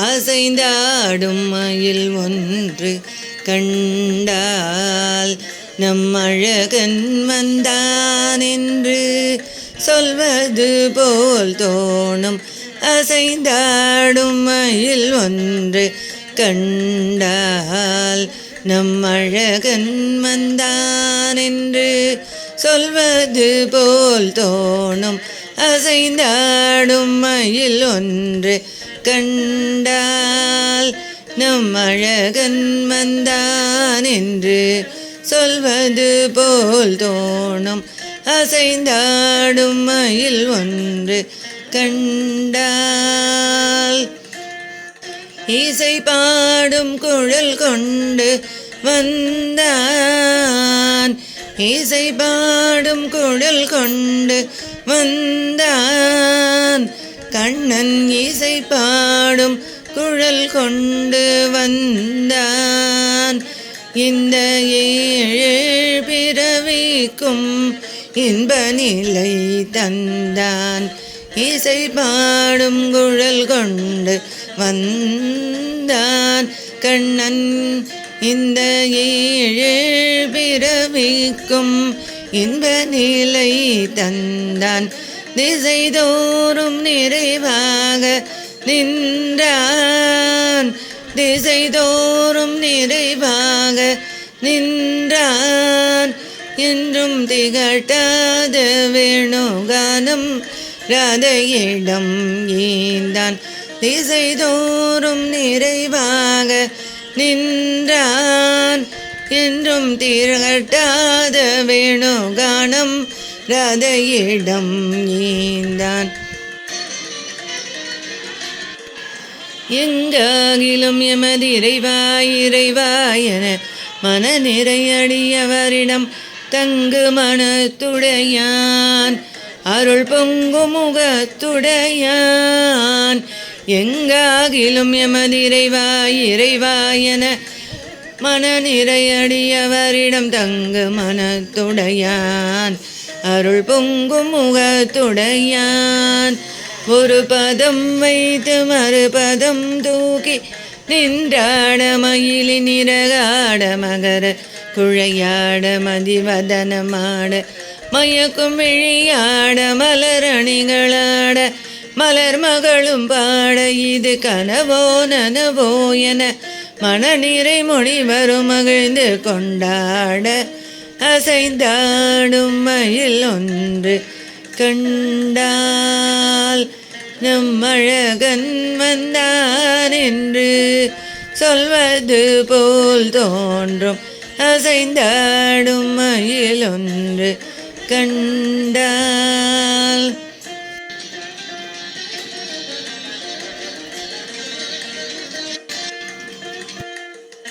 அசைந்தாடும் மயில் ஒன்று கண்டால் நம் அழகன் வந்தான் என்று சொல்வது போல் தோணும். அசைந்தாடும் மயில் ஒன்று கண்டால் நம் அழகன் வந்தான் என்று சொல்வது போல் தோணும். அசைந்தாடும் மயில் ஒன்று கண்டால் நம் அழகன் வந்தான் என்று சொல்வது போல் தோணும். அசைந்தாடும் மயில் ஒன்று கண்டால் இசை பாடும் குழல் கொண்டு வந்தான். இசை பாடும் குழல் கொண்டு வந்தான். கண்ணன் இசை பாடும் குழல் கொண்டு வந்தான். இந்த ஏழு பிறவிக்கும் இன்ப நிலை தந்தான். இசை பாடும் குழல் கொண்டு வந்தான். கண்ணன் இந்த ஏழு பிறவிக்கும் இன்ப நிலை தந்தான். திசைதோறும் நிறைவாக நின்றான். திசைதோறும் நிறைவாக நின்றான். என்றும் திகட்டாத வேணுகானம் ராதையிடம் ஈந்தான். திசைதோறும் நிறைவாக நின்றான். என்றும் திகட்டாத வேணுகானம் ராதையிடம் ஈந்தான். எங்காகிலும் எமது இறைவாயன மன நிறையடியவரிடம் தங்கு மனத்துடையான். அருள் பொங்கு முகத்துடையான். எங்காகிலும் எமது இறைவாயன மன நிறையடியவரிடம் தங்கு மனத்துடையான். அருள் பொங்கு முகத்துடையான். ஒரு பதம் வைத்து மறுபதம் தூக்கி நின்றாட மயிலின் இறகாட மகர குழையாட மதிவதனமாட மயக்கும் விழியாட மலரணிகளாட மலர் மகளும் பாட இது கனவோ நனவோ என மனநிறை மொழி வரும் மகிழ்ந்து கொண்டாட அசைந்தாடும் மயில் ஒன்று கண்டால் நம் அழகன் வந்தான் என்று சொல்வது போல் தோன்றும். அசைந்தாடும் மயில் ஒன்று கண்டால்